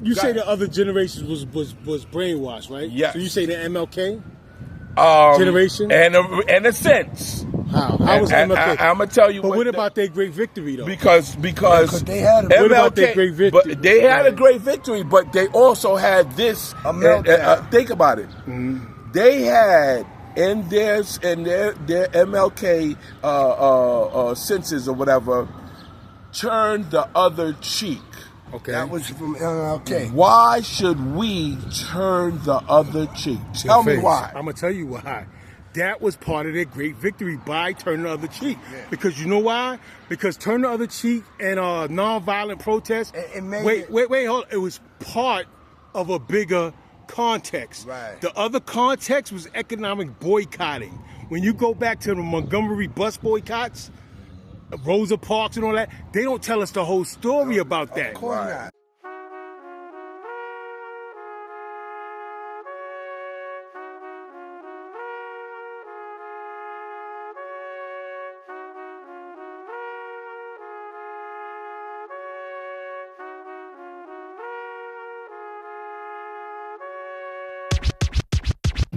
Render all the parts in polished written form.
You say the other generations was brainwashed, right? Yes. So you say the MLK generation? And in a sense. How was MLK? I'm gonna tell you. But what about their great victory, though? Because they had MLK, what about their great victory? But they had a great victory, but they also had this. Think about it. Mm-hmm. They had in their MLK census or whatever, turned the other cheek. Okay. That was from MLK. Why should we turn the other cheek? Tell me why. I'm going to tell you why. That was part of their great victory by turning the other cheek. Yeah. Because you know why? Because turn the other cheek and nonviolent protest. Wait, hold on. It was part of a bigger context. Right. The other context was economic boycotting. When you go back to the Montgomery bus boycotts, Rosa Parks and all that, they don't tell us the whole story about that. Of course not.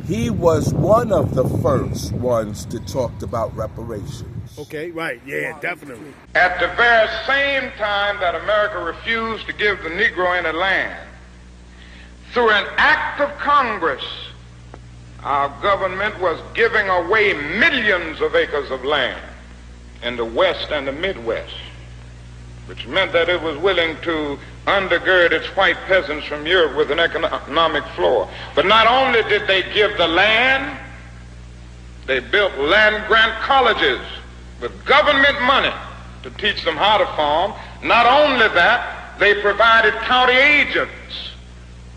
He was one of the first ones to talk about reparations. Okay, right, yeah, definitely. At the very same time that America refused to give the Negro any land, through an act of Congress, our government was giving away millions of acres of land in the West and the Midwest, which meant that it was willing to undergird its white peasants from Europe with an economic floor. But not only did they give the land, they built land-grant colleges with government money to teach them how to farm. Not only that, they provided county agents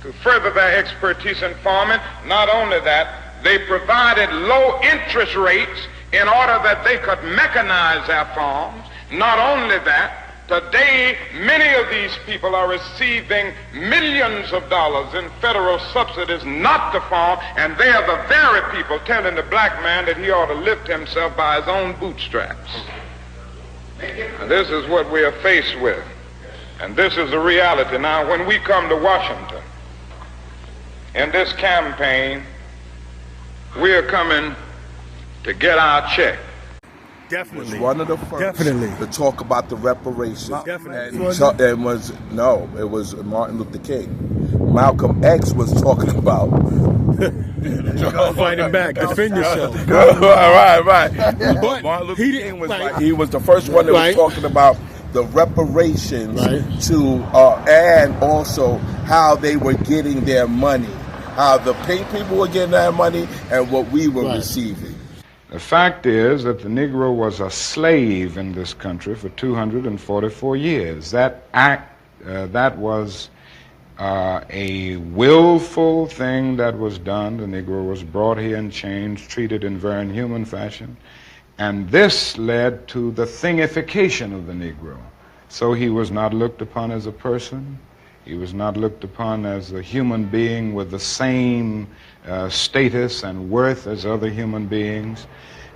to further their expertise in farming. Not only that, they provided low interest rates in order that they could mechanize their farms. Not only that, today, many of these people are receiving millions of dollars in federal subsidies not to farm, and they are the very people telling the black man that he ought to lift himself by his own bootstraps. And this is what we are faced with, and this is the reality. Now, when we come to Washington, in this campaign, we are coming to get our check. Definitely. Was one of the first to talk about the reparations. Definitely. It was Martin Luther King. Malcolm X was talking about fighting back, defend yourself. right. But Martin Luther King was he was the first one that was talking about the reparations and also how they were getting their money, how the pink people were getting their money and what we were receiving. The fact is that the Negro was a slave in this country for 244 years. That was a willful thing that was done. The Negro was brought here in chains, treated in very inhuman fashion, and this led to the thingification of the Negro. So he was not looked upon as a person. He was not looked upon as a human being with the same status and worth as other human beings.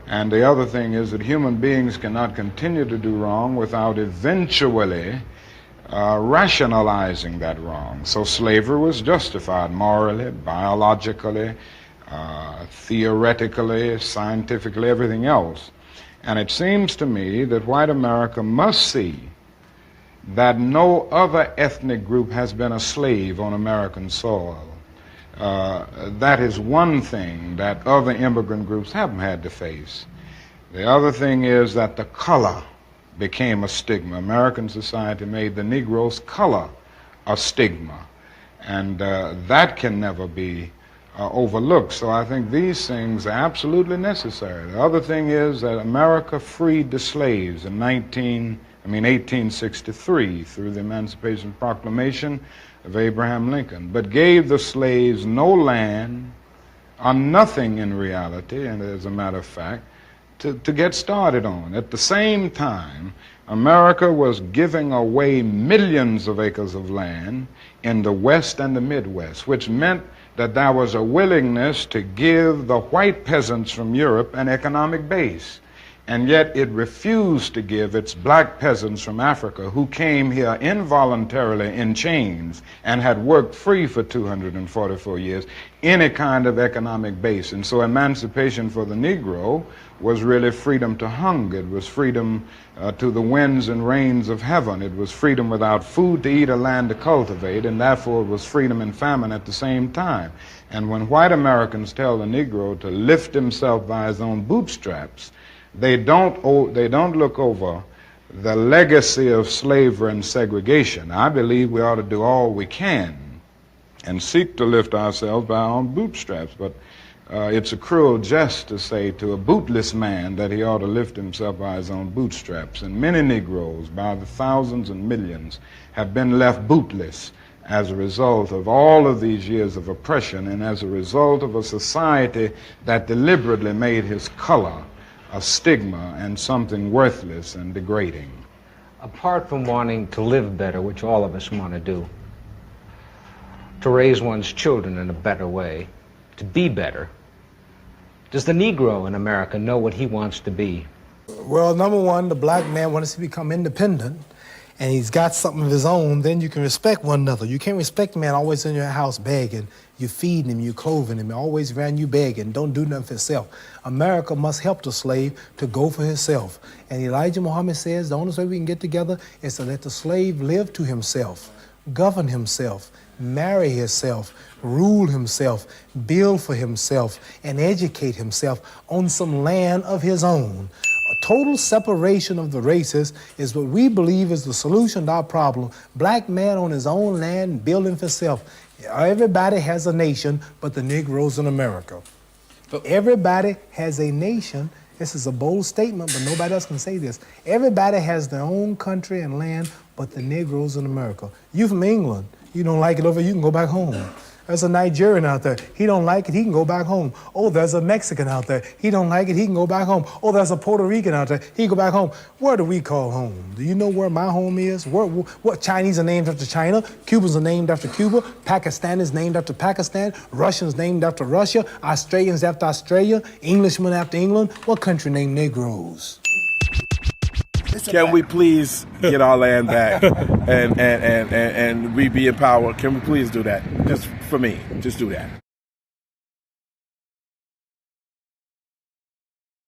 And the other thing is that human beings cannot continue to do wrong without eventually rationalizing that wrong. So slavery was justified morally, biologically, theoretically, scientifically, everything else. And it seems to me that white America must see that no other ethnic group has been a slave on American soil. That is one thing that other immigrant groups haven't had to face. The other thing is that the color became a stigma. American society made the Negro's color a stigma, and that can never be overlooked. So I think these things are absolutely necessary. The other thing is that America freed the slaves in 1863 through the Emancipation Proclamation of Abraham Lincoln, but gave the slaves no land or nothing in reality, and as a matter of fact, to get started on. At the same time, America was giving away millions of acres of land in the West and the Midwest, which meant that there was a willingness to give the white peasants from Europe an economic base. and yet it refused to give its black peasants from Africa, who came here involuntarily in chains and had worked free for 244 years, any kind of economic base. And so emancipation for the Negro was really freedom to hunger. It was freedom to the winds and rains of heaven. It was freedom without food to eat or land to cultivate, and therefore it was freedom and famine at the same time. And when white Americans tell the Negro to lift himself by his own bootstraps, they don't look over the legacy of slavery and segregation. I believe we ought to do all we can and seek to lift ourselves by our own bootstraps, but it's a cruel jest to say to a bootless man that he ought to lift himself by his own bootstraps. And many Negroes, by the thousands and millions, have been left bootless as a result of all of these years of oppression and as a result of a society that deliberately made his color a stigma and something worthless and degrading. Apart from wanting to live better, which all of us want to do, to raise one's children in a better way, to be better, does the Negro in America know what he wants to be? Well, number one, the black man wants to become independent, and he's got something of his own. Then you can respect one another. You can't respect a man always in your house begging. You feeding him, you clothing him, always around you begging. Don't do nothing for himself. America must help the slave to go for himself. And Elijah Muhammad says the only way we can get together is to let the slave live to himself, govern himself, marry himself, rule himself, build for himself, and educate himself on some land of his own. A total separation of the races is what we believe is the solution to our problem. Black man on his own land, building for himself. Everybody has a nation but the Negroes in America. Everybody has a nation. This is a bold statement, but nobody else can say this. Everybody has their own country and land but the Negroes in America. You from England, you don't like it over, you can go back home. There's a Nigerian out there, he don't like it, he can go back home. Oh, there's a Mexican out there, he don't like it, he can go back home. Oh, there's a Puerto Rican out there, he can go back home. Where do we call home? Do you know where my home is? What Chinese are named after China, Cubans are named after Cuba, Pakistanis named after Pakistan, Russians named after Russia, Australians after Australia, Englishmen after England. What country named Negroes? Can we please get our land back and we be empowered? Can we please do that? Just for me, just do that.